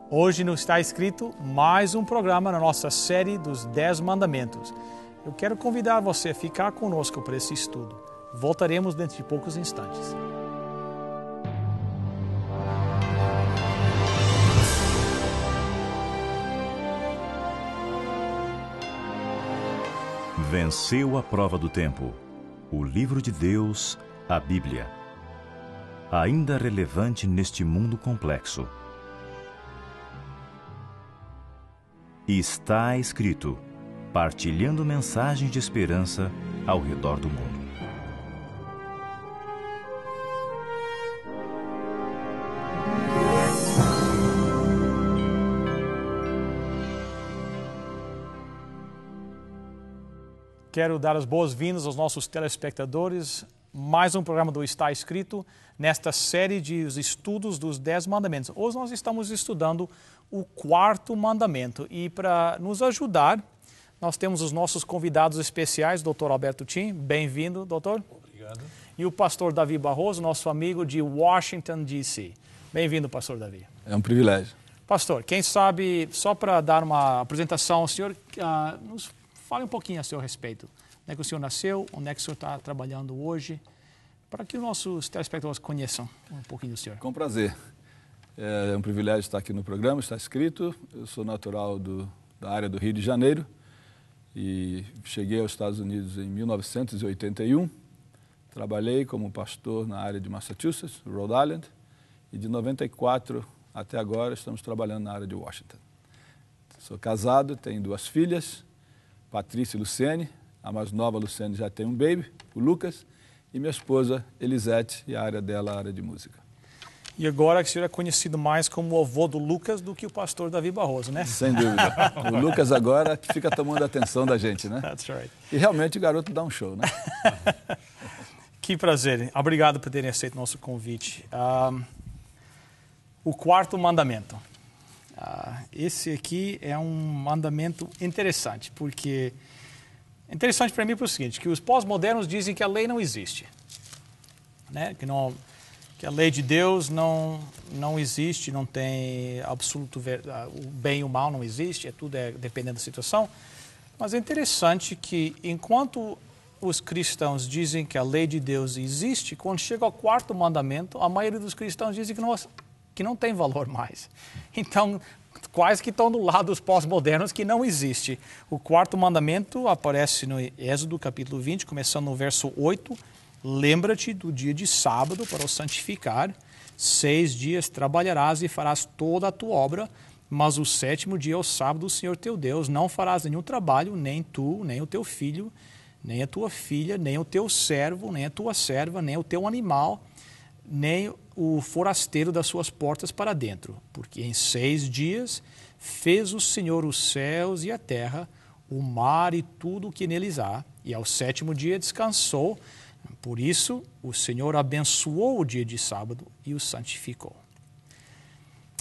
Hoje nos está escrito mais um programa na nossa série dos 10 Mandamentos. Eu quero convidar você a ficar conosco para esse estudo. Voltaremos dentro de poucos instantes. Venceu a prova do tempo. O livro de Deus, a Bíblia. Ainda relevante neste mundo complexo. Está escrito, partilhando mensagens de esperança ao redor do mundo. Quero dar as boas-vindas aos nossos telespectadores. Mais um programa do Está Escrito, nesta série de estudos dos 10 mandamentos. Hoje nós estamos estudando o 4º mandamento. E para nos ajudar, nós temos os nossos convidados especiais, Dr. Alberto Tim. Bem-vindo, doutor. Obrigado. E o pastor Davi Barroso, nosso amigo de Washington, D.C. Bem-vindo, pastor Davi. É um privilégio. Pastor, quem sabe, só para dar uma apresentação ao senhor, nos fale um pouquinho a seu respeito. Onde é que o senhor nasceu? Onde é que o senhor está trabalhando hoje? Para que os nossos telespectadores conheçam um pouquinho do senhor. Com prazer. É um privilégio estar aqui no programa, está escrito. Eu sou natural da área do Rio de Janeiro e cheguei aos Estados Unidos em 1981. Trabalhei como pastor na área de Massachusetts, Rhode Island, e de 94 até agora estamos trabalhando na área de Washington. Sou casado, tenho 2 filhas, Patrícia e Luciene. A mais nova, Luciene, já tem um baby, o Lucas, e minha esposa, Elisete, e a área dela, a área de música. E agora que o senhor é conhecido mais como o avô do Lucas do que o pastor Davi Barroso, né? Sem dúvida. O Lucas agora que fica tomando a atenção da gente, né? That's right. E realmente o garoto dá um show, né? Que prazer. Obrigado por terem aceito nosso convite. O 4º mandamento. Esse aqui é um mandamento interessante, porque... Interessante para mim é o seguinte, que os pós-modernos dizem que a lei não existe, né? Que a lei de Deus não existe, não tem absoluto, o bem e o mal não existe, tudo é dependendo da situação. Mas é interessante que enquanto os cristãos dizem que a lei de Deus existe, quando chega ao 4º mandamento, a maioria dos cristãos dizem que não tem valor mais. Então, quase que estão do lado dos pós-modernos que não existe. O 4º mandamento aparece no Êxodo capítulo 20, começando no verso 8. Lembra-te do dia de sábado para o santificar. 6 dias trabalharás e farás toda a tua obra, mas o 7º dia é o sábado do Senhor teu Deus. Não farás nenhum trabalho, nem tu, nem o teu filho, nem a tua filha, nem o teu servo, nem a tua serva, nem o teu animal, nem o forasteiro das suas portas para dentro, porque em 6 dias fez o Senhor os céus e a terra, o mar e tudo o que neles há, e ao 7º dia descansou. Por isso, o Senhor abençoou o dia de sábado e o santificou.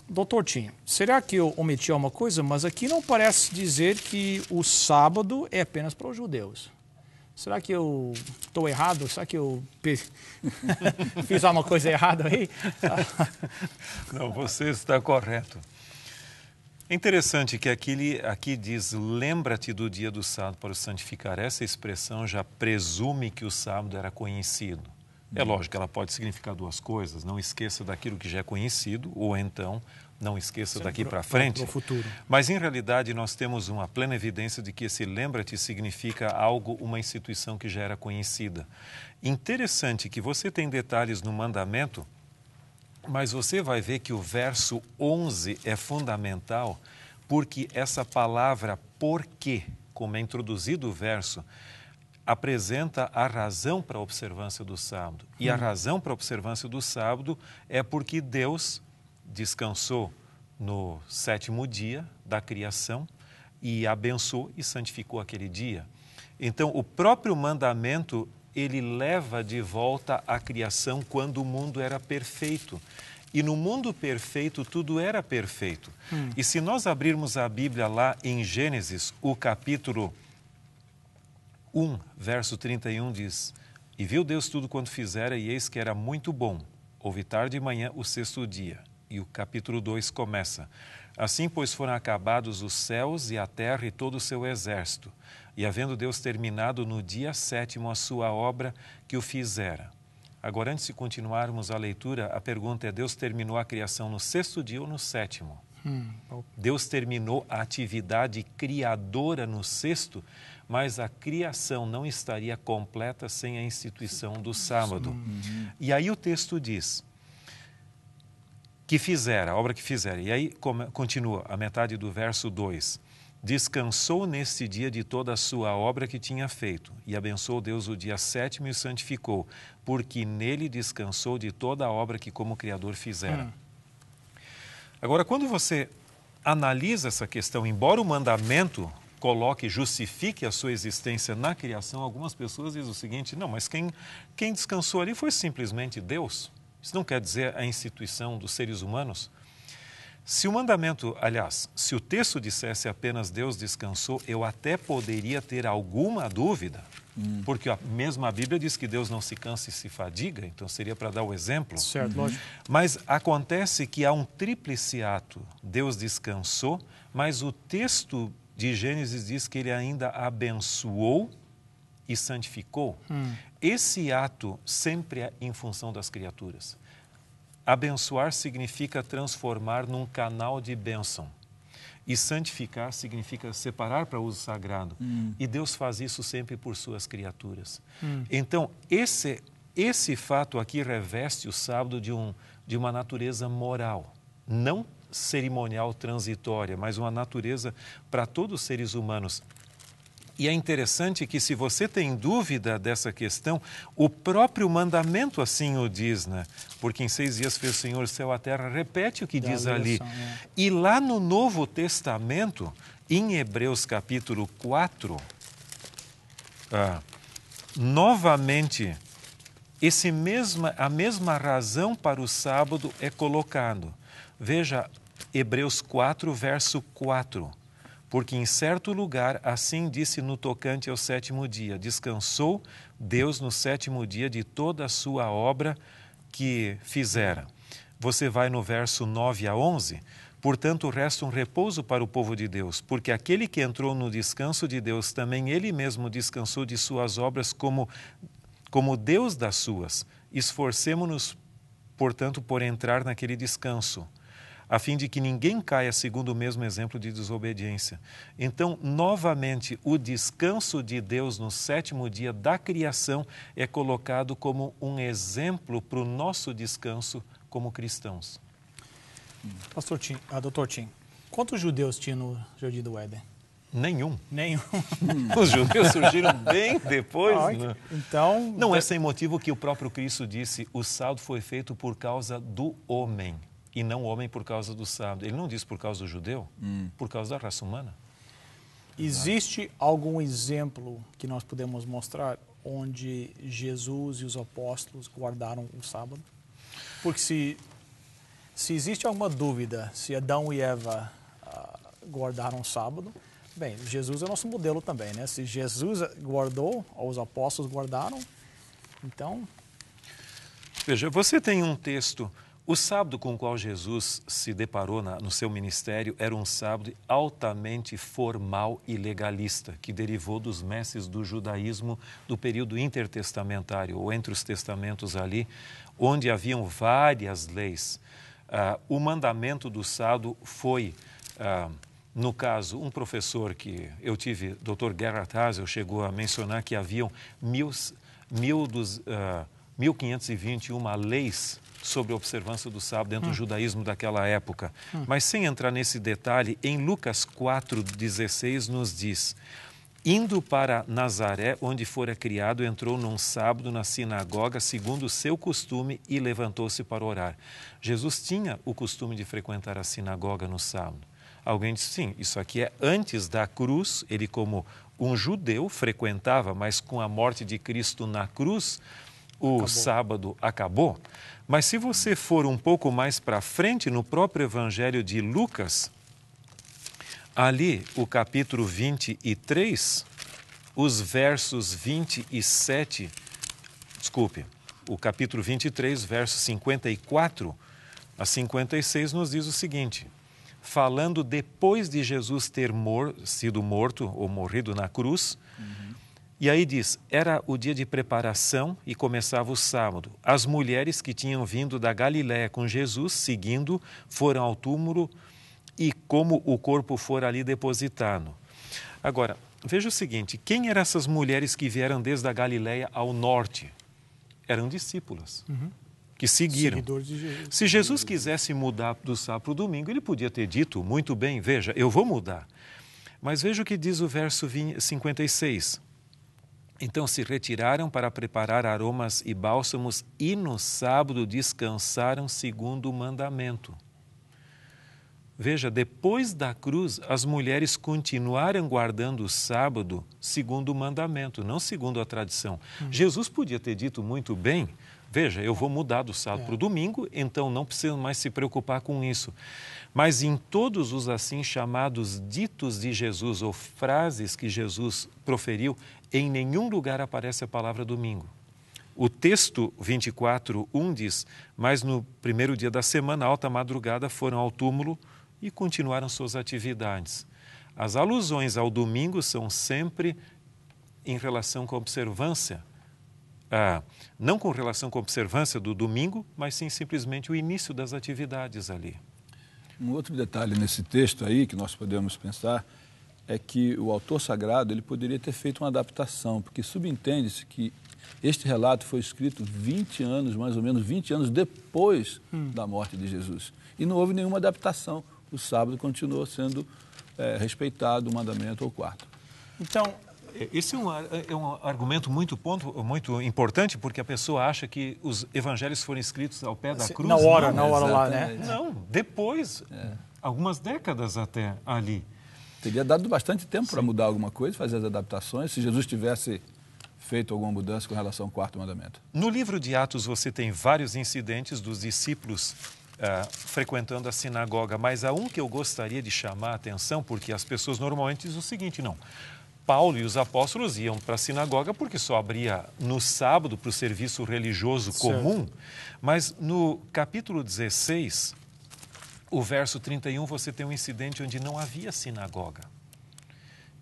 Doutor Tim, será que eu omiti alguma coisa? Mas aqui não parece dizer que o sábado é apenas para os judeus. Será que eu estou errado? Será que eu fiz alguma coisa errada aí? Não, você está correto. É interessante que aqui diz, lembra-te do dia do sábado para o santificar. Essa expressão já presume que o sábado era conhecido. É lógico, ela pode significar 2 coisas. Não esqueça daquilo que já é conhecido, ou então não esqueça daqui para frente. Pro futuro. Mas, em realidade, nós temos uma plena evidência de que esse lembra-te significa algo, uma instituição que já era conhecida. Interessante que você tem detalhes no mandamento, mas você vai ver que o verso 11 é fundamental, porque essa palavra porque, como é introduzido o verso, apresenta a razão para a observância do sábado. E a razão para a observância do sábado é porque Deus descansou no 7º dia da criação e abençoou e santificou aquele dia. Então, o próprio mandamento, ele leva de volta a criação quando o mundo era perfeito. E no mundo perfeito, tudo era perfeito. E se nós abrirmos a Bíblia lá em Gênesis, o capítulo 1, verso 31 diz: E viu Deus tudo quanto fizera, e eis que era muito bom. Houve tarde e manhã o 6º dia. E o capítulo 2 começa: Assim, pois, foram acabados os céus e a terra e todo o seu exército, e havendo Deus terminado no dia 7º a sua obra que o fizera. Agora, antes de continuarmos a leitura, a pergunta é: Deus terminou a criação no 6º dia ou no 7º? Deus terminou a atividade criadora no 6º, mas a criação não estaria completa sem a instituição do sábado. E aí o texto diz que fizera, a obra que fizera. E aí continua a metade do verso 2. Descansou neste dia de toda a sua obra que tinha feito, e abençoou Deus o dia 7º e o santificou, porque nele descansou de toda a obra que como Criador fizera. Agora, quando você analisa essa questão, embora o mandamento coloque, justifique a sua existência na criação, algumas pessoas dizem o seguinte: não, mas quem descansou ali foi simplesmente Deus. Isso não quer dizer a instituição dos seres humanos. Se o mandamento, aliás, se o texto dissesse apenas Deus descansou, eu até poderia ter alguma dúvida, porque a mesma Bíblia diz que Deus não se cansa e se fadiga, então seria para dar o exemplo. Certo, lógico. Mas acontece que há um tríplice ato. Deus descansou, mas o texto de Gênesis diz que ele ainda abençoou e santificou. Esse ato sempre é em função das criaturas. Abençoar significa transformar num canal de bênção. E santificar significa separar para uso sagrado. E Deus faz isso sempre por suas criaturas. Então, esse fato aqui reveste o sábado de uma natureza moral. Não cerimonial transitória, mas uma natureza para todos os seres humanos. E é interessante que, se você tem dúvida dessa questão, o próprio mandamento assim o diz, né? Porque em 6 dias fez o Senhor o céu e a terra, repete o que diz ali. E lá no Novo Testamento, em Hebreus capítulo 4, novamente, a mesma razão para o sábado é colocado. Veja, Hebreus 4, verso 4. Porque em certo lugar, assim disse no tocante ao 7º dia, descansou Deus no 7º dia de toda a sua obra que fizera. Você vai no verso 9 a 11, portanto resta um repouso para o povo de Deus, porque aquele que entrou no descanso de Deus, também ele mesmo descansou de suas obras como Deus das suas. Esforcemo-nos, portanto, por entrar naquele descanso, a fim de que ninguém caia segundo o mesmo exemplo de desobediência. Então, novamente, o descanso de Deus no 7º dia da criação é colocado como um exemplo para o nosso descanso como cristãos. Pastor Tim, Dr. Tim, quantos judeus tinha no Jardim do Éden? Nenhum. Nenhum. Os judeus surgiram bem depois. Né? Então... Não é sem motivo que o próprio Cristo disse: o sábado foi feito por causa do homem. E não o homem por causa do sábado. Ele não diz por causa do judeu, por causa da raça humana. Existe algum exemplo que nós podemos mostrar onde Jesus e os apóstolos guardaram o sábado? Porque se existe alguma dúvida se Adão e Eva guardaram o sábado, bem, Jesus é nosso modelo também, né? Se Jesus guardou, ou os apóstolos guardaram, então... Veja, você tem um texto... O sábado com o qual Jesus se deparou no seu ministério era um sábado altamente formal e legalista, que derivou dos mestres do judaísmo do período intertestamentário, ou entre os testamentos ali, onde haviam várias leis. O mandamento do sábado foi, no caso, um professor que eu tive, Dr. Gerhard Hasel, chegou a mencionar que haviam 1521 leis sobre a observância do sábado dentro do judaísmo daquela época. Mas sem entrar nesse detalhe, em Lucas 4,16 nos diz: indo para Nazaré, onde fora criado, entrou num sábado na sinagoga, segundo o seu costume, e levantou-se para orar. Jesus tinha o costume de frequentar a sinagoga no sábado. Alguém disse: sim, isso aqui é antes da cruz. Ele, como um judeu, frequentava, mas com a morte de Cristo na cruz, o sábado acabou. Mas se você for um pouco mais para frente, no próprio Evangelho de Lucas, ali o capítulo 23, os versos 27, o capítulo 23, verso 54, A 56 nos diz o seguinte: falando depois de Jesus ter sido morto ou morrido na cruz, e aí diz, era o dia de preparação e começava o sábado. As mulheres que tinham vindo da Galiléia com Jesus, seguindo, foram ao túmulo e como o corpo for ali depositado. Agora, veja o seguinte, quem eram essas mulheres que vieram desde a Galiléia ao norte? Eram discípulas. Que seguiram. Seguidores de Jesus. Se Jesus quisesse mudar do sábado para o domingo, ele podia ter dito, muito bem, veja, eu vou mudar. Mas veja o que diz o verso 56. Então se retiraram para preparar aromas e bálsamos e no sábado descansaram segundo o mandamento. Veja, depois da cruz, as mulheres continuaram guardando o sábado segundo o mandamento, não segundo a tradição. Jesus podia ter dito muito bem, veja, eu vou mudar do sábado para o domingo, então não precisa mais se preocupar com isso. Mas em todos os assim chamados ditos de Jesus ou frases que Jesus proferiu, em nenhum lugar aparece a palavra domingo. O texto 24:1 diz, mas no primeiro dia da semana, alta madrugada, foram ao túmulo e continuaram suas atividades. As alusões ao domingo são sempre em relação com a observância, não com relação com a observância do domingo, mas sim simplesmente o início das atividades ali. Um outro detalhe nesse texto aí que nós podemos pensar é que o autor sagrado ele poderia ter feito uma adaptação, porque subentende-se que este relato foi escrito 20 anos, mais ou menos 20 anos depois da morte de Jesus. E não houve nenhuma adaptação. O sábado continuou sendo respeitado, o mandamento ou o quarto. Então, esse é um argumento muito importante, porque a pessoa acha que os evangelhos foram escritos ao pé da cruz. Na hora Exatamente. lá, né? Não, depois, algumas décadas até ali. Teria dado bastante tempo para mudar alguma coisa, fazer as adaptações, se Jesus tivesse feito alguma mudança com relação ao quarto mandamento. No livro de Atos você tem vários incidentes dos discípulos frequentando a sinagoga, mas há um que eu gostaria de chamar a atenção, porque as pessoas normalmente dizem o seguinte, não, Paulo e os apóstolos iam para a sinagoga porque só abria no sábado para o serviço religioso comum, mas no capítulo 16, o verso 31, você tem um incidente onde não havia sinagoga.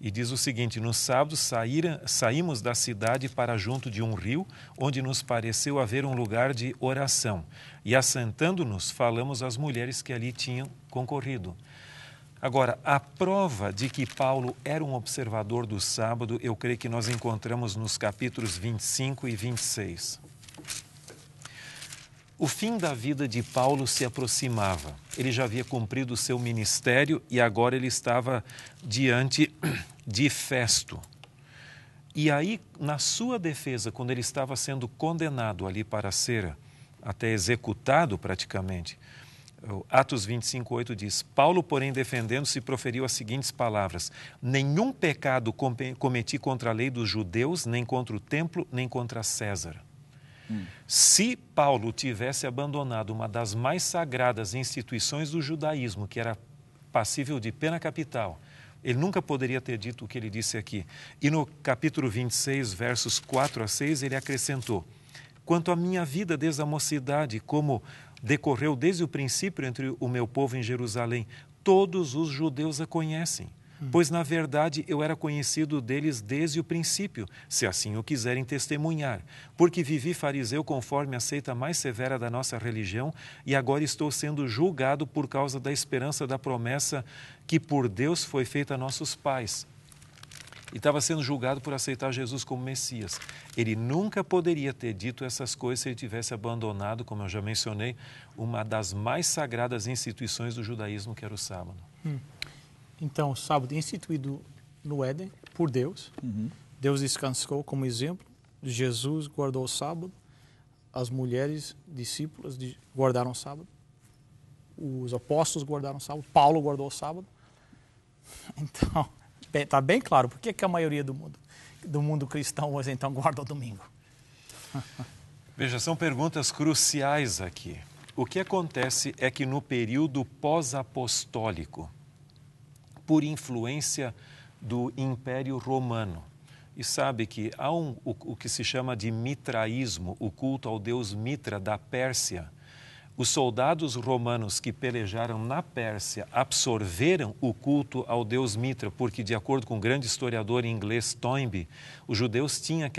E diz o seguinte, no sábado saímos da cidade para junto de um rio, onde nos pareceu haver um lugar de oração. E assentando-nos, falamos às mulheres que ali tinham concorrido. Agora, a prova de que Paulo era um observador do sábado, eu creio que nós encontramos nos capítulos 25 e 26. O fim da vida de Paulo se aproximava. Ele já havia cumprido o seu ministério e agora ele estava diante de Festo. E aí, na sua defesa, quando ele estava sendo condenado ali para ser até executado praticamente, Atos 25:8 diz, Paulo, porém, defendendo-se, proferiu as seguintes palavras, nenhum pecado cometi contra a lei dos judeus, nem contra o templo, nem contra César. Se Paulo tivesse abandonado uma das mais sagradas instituições do judaísmo, que era passível de pena capital, ele nunca poderia ter dito o que ele disse aqui. E no capítulo 26, versos 4 a 6, ele acrescentou, quanto à minha vida desde a mocidade, como decorreu desde o princípio entre o meu povo em Jerusalém, todos os judeus a conhecem. Pois, na verdade, eu era conhecido deles desde o princípio, se assim o quiserem testemunhar, porque vivi fariseu conforme a seita mais severa da nossa religião e agora estou sendo julgado por causa da esperança da promessa que por Deus foi feita a nossos pais. E estava sendo julgado por aceitar Jesus como Messias. Ele nunca poderia ter dito essas coisas se ele tivesse abandonado, como eu já mencionei, uma das mais sagradas instituições do judaísmo, que era o sábado. Então, o sábado instituído no Éden por Deus. Deus descansou como exemplo. Jesus guardou o sábado. As mulheres discípulas guardaram o sábado. Os apóstolos guardaram o sábado. Paulo guardou o sábado. Então, está bem claro. Por que a maioria do mundo cristão hoje, então, guarda o domingo? Veja, são perguntas cruciais aqui. O que acontece é que no período pós-apostólico, por influência do Império Romano. E sabe que há o que se chama de mitraísmo, o culto ao deus Mitra da Pérsia, Os soldados romanos que pelejaram na Pérsia absorveram o culto ao deus Mitra, porque, de acordo com o grande historiador inglês Toynbee, os judeus tinham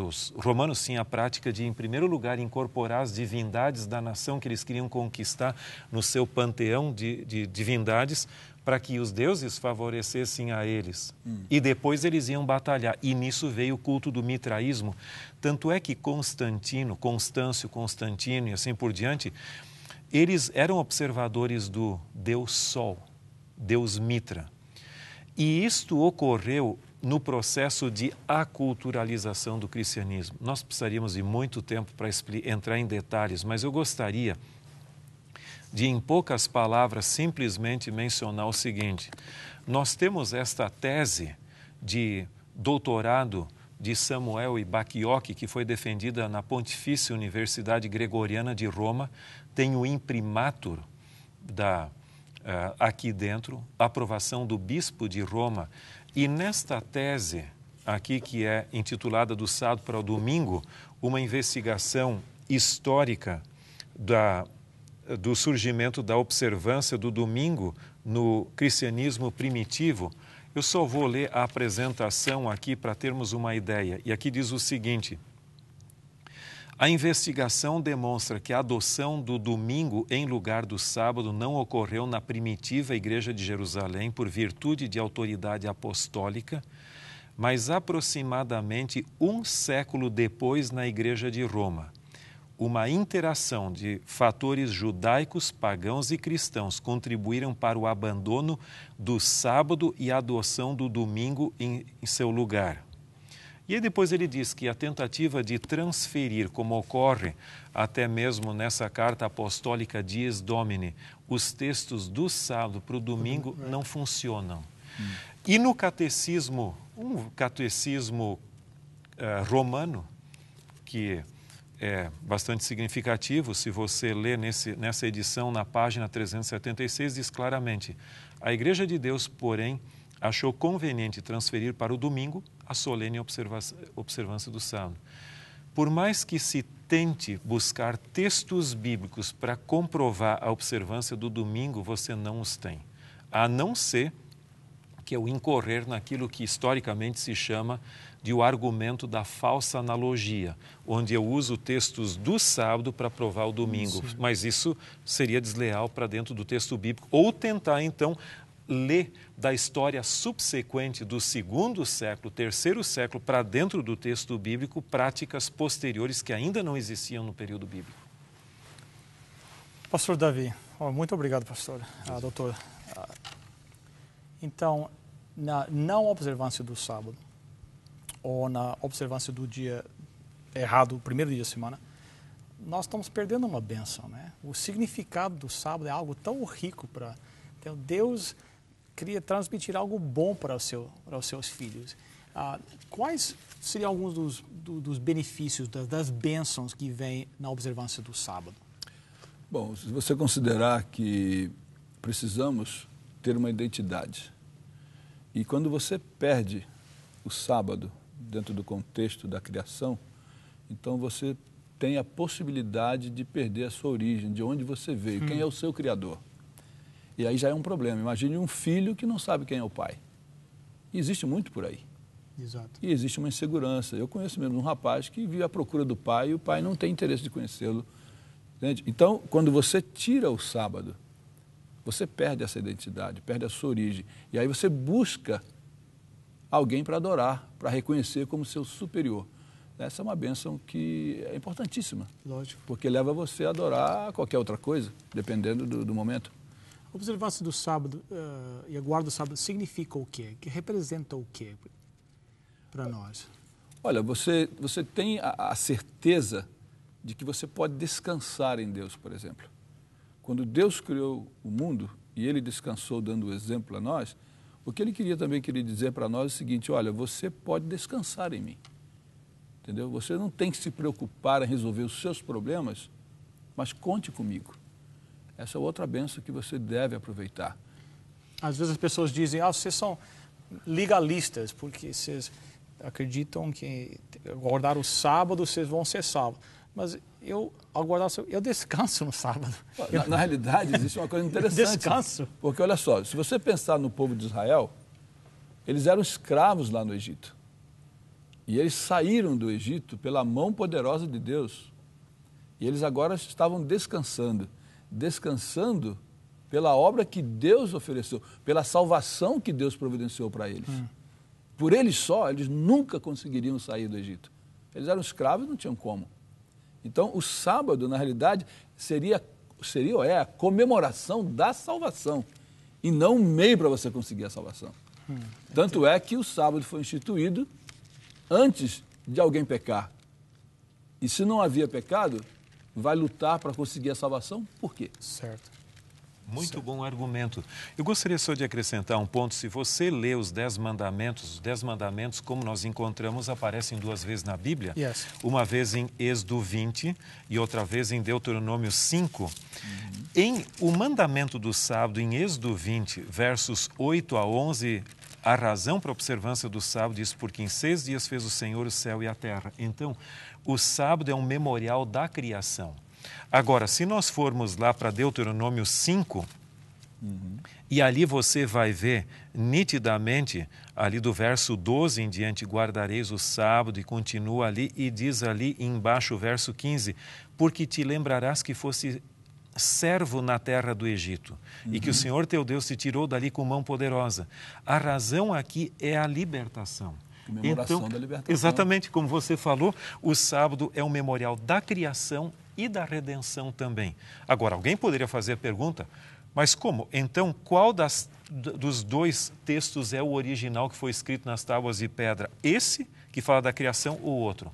os romanos tinham a prática de, em primeiro lugar, incorporar as divindades da nação que eles queriam conquistar no seu panteão de divindades, para que os deuses favorecessem a eles. E depois eles iam batalhar. E nisso veio o culto do mitraísmo. Tanto é que Constantino e assim por diante, eles eram observadores do Deus Sol, Deus Mitra. E isto ocorreu no processo de aculturalização do cristianismo. Nós precisaríamos de muito tempo para entrar em detalhes, mas eu gostaria de, em poucas palavras, simplesmente mencionar o seguinte: nós temos esta tese de doutorado de Samuel Bacchiocchi, que foi defendida na Pontifícia Universidade Gregoriana de Roma, tem o imprimatur aqui dentro, aprovação do bispo de Roma, e nesta tese aqui, que é intitulada Do Sábado para o Domingo, uma investigação histórica do surgimento da observância do domingo no cristianismo primitivo. Eu só vou ler a apresentação aqui para termos uma ideia. E aqui diz o seguinte: a investigação demonstra que a adoção do domingo em lugar do sábado não ocorreu na primitiva Igreja de Jerusalém por virtude de autoridade apostólica, mas aproximadamente um século depois na Igreja de Roma. Uma interação de fatores judaicos, pagãos e cristãos contribuíram para o abandono do sábado e a adoção do domingo em seu lugar. E aí depois ele diz que a tentativa de transferir, como ocorre até mesmo nessa carta apostólica Dies Domini, os textos do sábado para o domingo não funcionam. E no catecismo, romano, que é bastante significativo, se você ler nessa edição, na página 376, diz claramente: a Igreja de Deus, porém, achou conveniente transferir para o domingo a solene observância do sábado. Por mais que se tente buscar textos bíblicos para comprovar a observância do domingo, você não os tem, a não ser que é o incorrer naquilo que historicamente se chama de o argumento da falsa analogia, onde eu uso textos do sábado para provar o domingo. Sim. Mas isso seria desleal para dentro do texto bíblico. Ou tentar, então, ler da história subsequente do segundo século, terceiro século, para dentro do texto bíblico, práticas posteriores que ainda não existiam no período bíblico. Pastor Davi, muito obrigado, pastor, doutor. Então, na não observância do sábado, ou na observância do dia errado, o primeiro dia da semana, nós estamos perdendo uma bênção, né? O significado do sábado é algo tão rico para... Então, Deus queria transmitir algo bom para os seus filhos. Quais seriam alguns dos benefícios, das bênçãos que vêm na observância do sábado? Bom, se você considerar que precisamos ter uma identidade, e quando você perde o sábado dentro do contexto da criação, então você tem a possibilidade de perder a sua origem, de onde você veio, quem é o seu criador. E aí já é um problema. Imagine um filho que não sabe quem é o pai. E existe muito por aí. Exato. E existe uma insegurança. Eu conheço mesmo um rapaz que vive à procura do pai e o pai não tem interesse de conhecê-lo. Entende? Então, quando você tira o sábado, você perde essa identidade, perde a sua origem. E aí você busca alguém para adorar, para reconhecer como seu superior. Essa é uma bênção que é importantíssima. Lógico. Porque leva você a adorar qualquer outra coisa, dependendo do momento. A observância do sábado e a guarda do sábado significa o quê? Que representa o quê para nós? Olha, você tem a certeza de que você pode descansar em Deus, por exemplo. Quando Deus criou o mundo e Ele descansou dando o exemplo a nós, o que Ele também queria dizer para nós é o seguinte: olha, você pode descansar em mim. Entendeu? Você não tem que se preocupar em resolver os seus problemas, mas conte comigo. Essa é outra bênção que você deve aproveitar. Às vezes as pessoas dizem: vocês são legalistas, porque vocês acreditam que guardar o sábado vocês vão ser salvos. Mas eu, ao guardar, eu descanso no sábado. Na realidade, existe uma coisa interessante. Descanso. Porque, olha só, se você pensar no povo de Israel, eles eram escravos lá no Egito. E eles saíram do Egito pela mão poderosa de Deus. E eles agora estavam descansando. Descansando pela obra que Deus ofereceu, pela salvação que Deus providenciou para eles. Por eles só, eles nunca conseguiriam sair do Egito. Eles eram escravos e não tinham como. Então, o sábado, na realidade, seria a comemoração da salvação e não um meio para você conseguir a salvação. Tanto é que o sábado foi instituído antes de alguém pecar. E se não havia pecado, vai lutar para conseguir a salvação, por quê? Certo. Muito bom argumento. Eu gostaria só de acrescentar um ponto. Se você lê os 10 mandamentos, como nós encontramos, aparecem 2 vezes na Bíblia. Yes. Uma vez em Êxodo 20 e outra vez em Deuteronômio 5. Em o mandamento do sábado, em Êxodo 20, versos 8 a 11, a razão para a observância do sábado diz: porque em 6 dias fez o Senhor o céu e a terra. Então, o sábado é um memorial da criação. Agora, se nós formos lá para Deuteronômio 5, e ali você vai ver nitidamente, ali do verso 12 em diante, guardareis o sábado, e continua ali, e diz ali embaixo o verso 15, porque te lembrarás que fosse servo na terra do Egito, e que o Senhor teu Deus te tirou dali com mão poderosa. A razão aqui é a libertação. Comemoração da libertação. Exatamente, como você falou, o sábado é um memorial da criação e da redenção também. Agora, alguém poderia fazer a pergunta, mas como? Então, qual dos 2 textos é o original que foi escrito nas tábuas de pedra? Esse, que fala da criação, ou outro?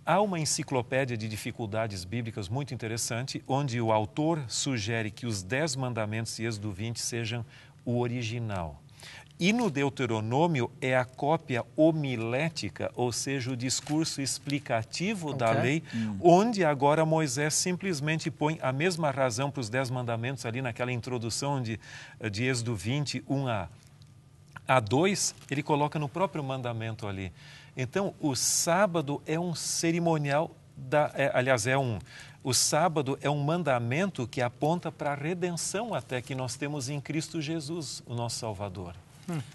Há uma enciclopédia de dificuldades bíblicas muito interessante, onde o autor sugere que os 10 mandamentos de Êxodo 20 sejam o original. E no Deuteronômio é a cópia homilética, ou seja, o discurso explicativo da lei, onde agora Moisés simplesmente põe a mesma razão para os 10 mandamentos ali naquela introdução de Êxodo 20, 1 a 2, ele coloca no próprio mandamento ali. Então, o sábado é um cerimonial, o sábado é um mandamento que aponta para a redenção até que nós temos em Cristo Jesus, o nosso Salvador.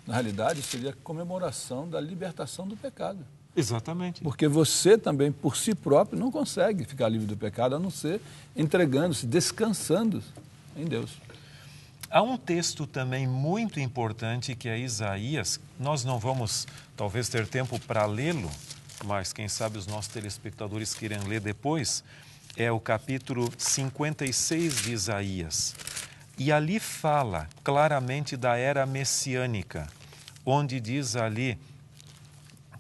Na realidade, seria a comemoração da libertação do pecado. Exatamente. Porque você também, por si próprio, não consegue ficar livre do pecado, a não ser entregando-se, descansando em Deus. Há um texto também muito importante que é Isaías. Nós não vamos, talvez, ter tempo para lê-lo, mas quem sabe os nossos telespectadores queiram ler depois. É o capítulo 56 de Isaías. E ali fala claramente da era messiânica, onde diz ali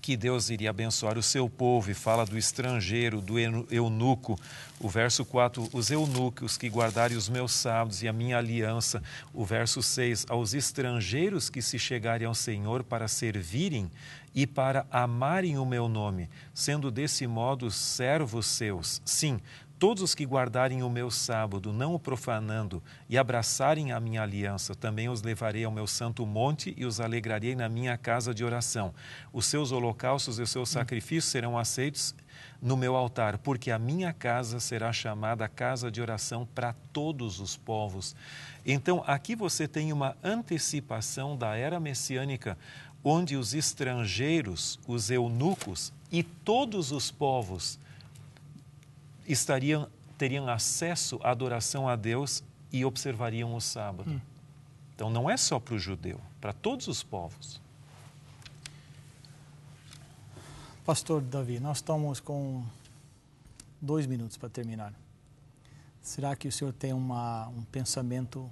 que Deus iria abençoar o seu povo, e fala do estrangeiro, do eunuco. O verso 4, os eunucos que guardarem os meus sábados e a minha aliança. O verso 6, aos estrangeiros que se chegarem ao Senhor para servirem e para amarem o meu nome, sendo desse modo servos seus. Sim, todos os que guardarem o meu sábado, não o profanando, e abraçarem a minha aliança, também os levarei ao meu santo monte e os alegrarei na minha casa de oração. Os seus holocaustos e os seus sacrifícios serão aceitos no meu altar, porque a minha casa será chamada casa de oração para todos os povos. Então, aqui você tem uma antecipação da era messiânica, onde os estrangeiros, os eunucos e todos os povos teriam acesso à adoração a Deus e observariam o sábado. Então, não é só para o judeu, para todos os povos. Pastor Davi, nós estamos com 2 minutos para terminar. Será que o senhor tem um pensamento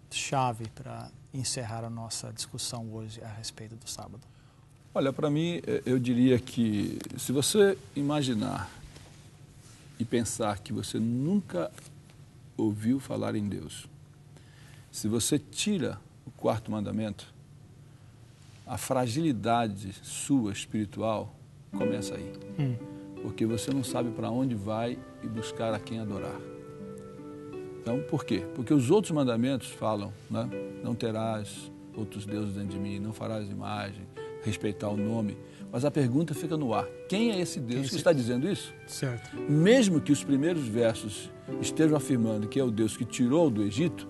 chave para encerrar a nossa discussão hoje a respeito do sábado? Olha, para mim, eu diria que se você imaginar e pensar que você nunca ouviu falar em Deus, se você tira o 4º mandamento, a fragilidade sua espiritual começa aí. Porque você não sabe para onde vai e buscar a quem adorar. Então, por quê? Porque os outros mandamentos falam, né? Não terás outros deuses dentro de mim, não farás imagem, respeitar o nome, mas a pergunta fica no ar. Quem é esse Deus que está dizendo isso? Certo. Mesmo que os primeiros versos estejam afirmando que é o Deus que tirou do Egito,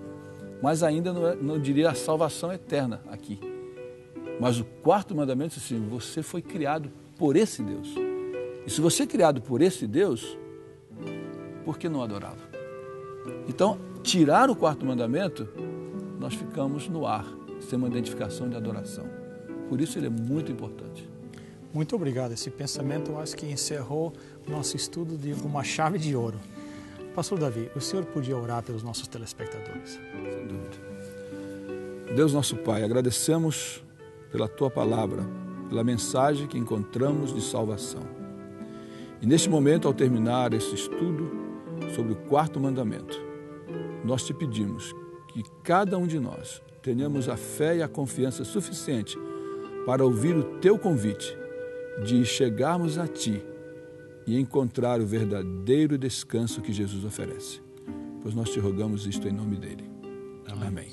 mas ainda não diria a salvação eterna aqui. Mas o quarto mandamento diz assim, você foi criado por esse Deus. E se você é criado por esse Deus, por que não adorá-lo? Então, tirar o quarto mandamento, nós ficamos no ar, sem uma identificação de adoração. Por isso ele é muito importante. Muito obrigado. Esse pensamento, eu acho que encerrou o nosso estudo de uma chave de ouro. Pastor Davi, o senhor podia orar pelos nossos telespectadores? Sem dúvida. Deus nosso Pai, agradecemos pela Tua palavra, pela mensagem que encontramos de salvação. E neste momento, ao terminar esse estudo sobre o quarto mandamento, nós te pedimos que cada um de nós tenhamos a fé e a confiança suficiente para ouvir o Teu convite de chegarmos a Ti e encontrar o verdadeiro descanso que Jesus oferece. Pois nós te rogamos isto em nome dEle. Amém.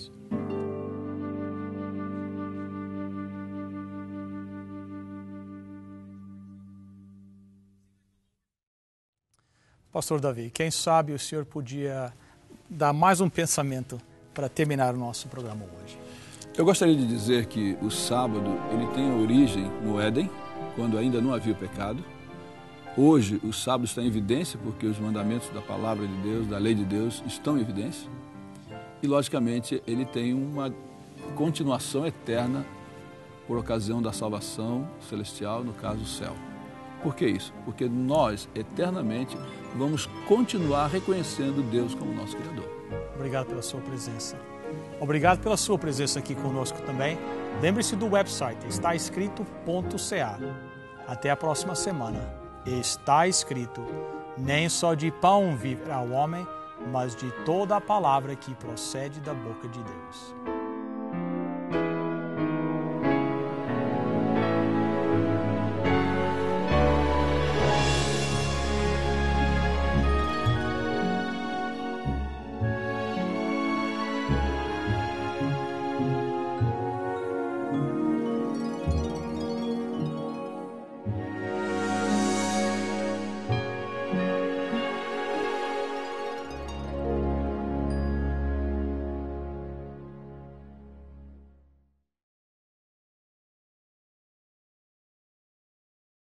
Pastor Davi, quem sabe o senhor podia dar mais um pensamento para terminar o nosso programa hoje? Eu gostaria de dizer que o sábado ele tem origem no Éden, quando ainda não havia o pecado. Hoje o sábado está em evidência porque os mandamentos da palavra de Deus, da lei de Deus, estão em evidência. E logicamente ele tem uma continuação eterna por ocasião da salvação celestial, no caso o céu. Por que isso? Porque nós, eternamente, vamos continuar reconhecendo Deus como nosso Criador. Obrigado pela sua presença. Obrigado pela sua presença aqui conosco também. Lembre-se do website estaescrito.ca. Até a próxima semana. Está escrito, nem só de pão viverá o homem, mas de toda a palavra que procede da boca de Deus.